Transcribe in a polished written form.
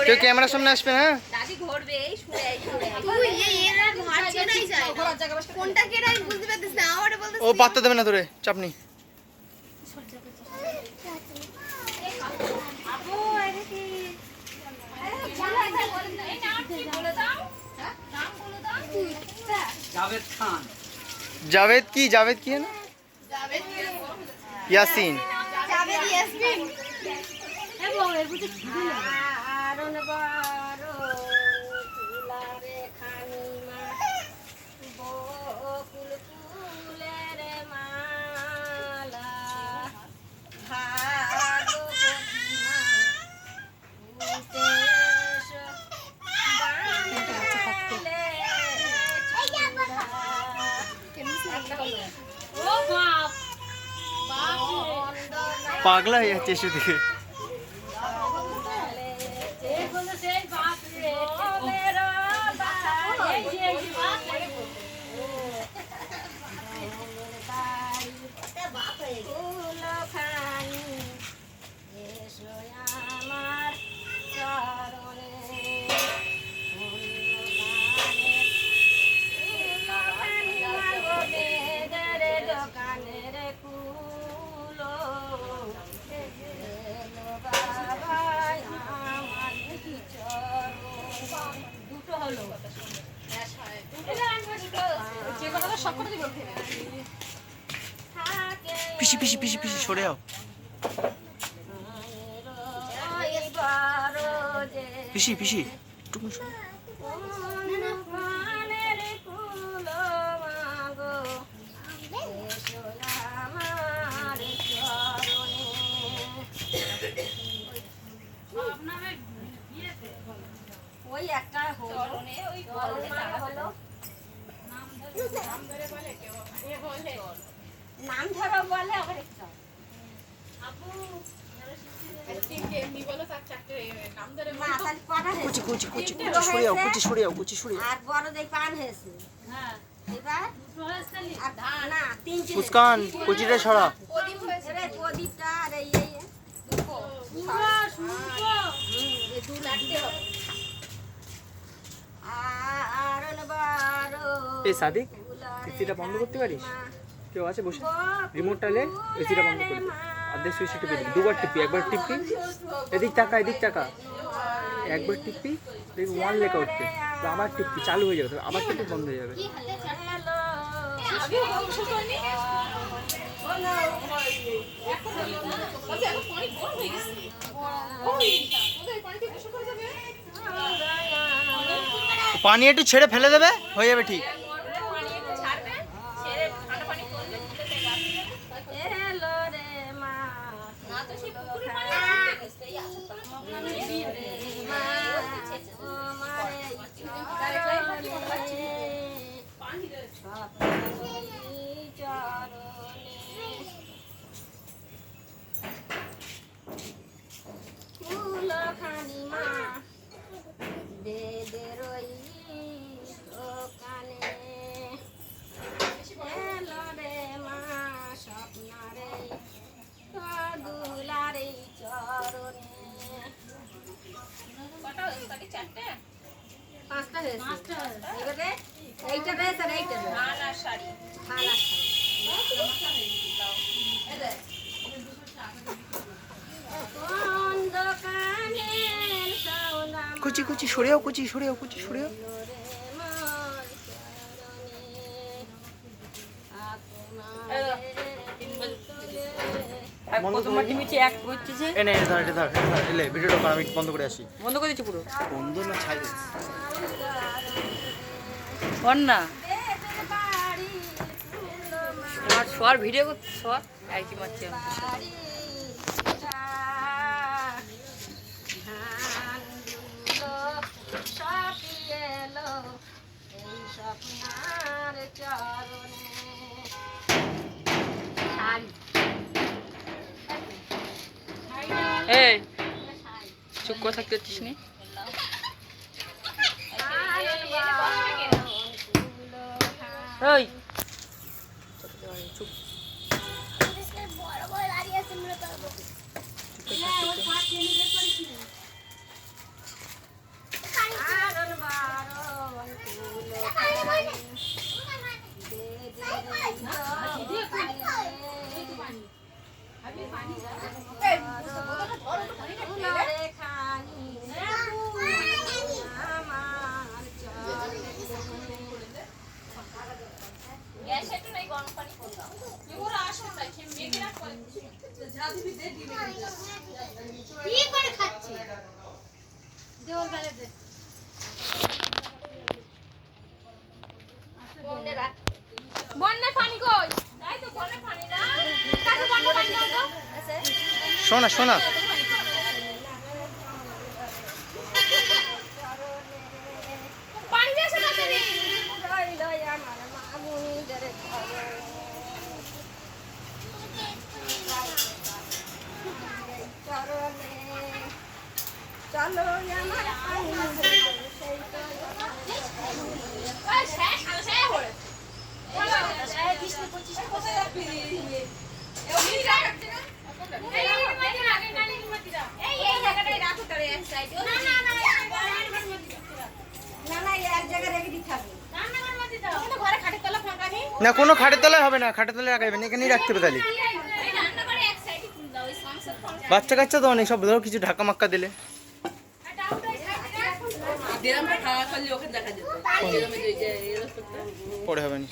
কেউ ক্যামেরার সামনে আসবে না। দাদি ঘুরবে এই শুনে কোনটা কে আমি বুঝতে পারতেছি না। আমারে বলতেছি ও পাত্তা দেবে না তোরে, চাপ নেই। আপু এটা কি जावेद खान। जावेद की है ना, यासीन। যাবে ইয়াসমিন पागला है चेष्टा दिखे। পিছি পিছি পিছি পিছি সরে যাও, পিছি পিছি টুকু সরে। ওই একটা হলো ওই হলো নাম ধরো বলে আবার একটা আপু কুচি কুচি কুচি কুচি সরে যাও, কুচি সরে যাও, কুচি সরে যাও। আর বড় দেখ পান হয়েছে এবার আর না তিনটে মুস্কান কুচিটা সরা। প্রদীপটা আর এই এই সাদিক, এসিটা বন্ধ করতে পারিস? কেউ আছে বসে? রিমোটটা লে, এসিটা বন্ধ করে দে। অর্ধেক সুইচটা টিপে দিবি, দুবার টিপি, একবার টিপি, এদিক টাকা এদিক টাকা, একবার টিপি দেখবি ওয়ান লেখা উঠবে, তো আবার টিপি চালু হয়ে যাবে, আবার টিপি বন্ধ হয়ে যাবে। পানি একটু ছেড়ে ফেলে দেবে, হয়ে যাবে ঠিক। পাঁচটা হয়েছে এবারে এইটা বেশ আর এইটা থানা শাড়ি কুচি কুচি সরে যাও, কুচি সরে যাও, কুচি সরে যাও। ভিডিওটা আমি বন্ধ করে আসি। বন্ধ করে দিচ্ছি পুরো, বন্ধ না ছাই না আর সর ভিডিও করতে সর একই মারছি এই চুপ করে থাকতে হচ্ছিস নি। ওই চুপ বড় বড় গাড়ি আছে আমরা পাবো। শোনা শোনা। চলো না কোনো খাটের তলায় হবে না, খাটের তলায় রাখাবেন, এখানেই রাখতে হবে তাহলে। বাচ্চা কাচ্চা তো অনেক, সব ধরো কিছু ঢাকা মাক্কা দিলে পরে হবে না।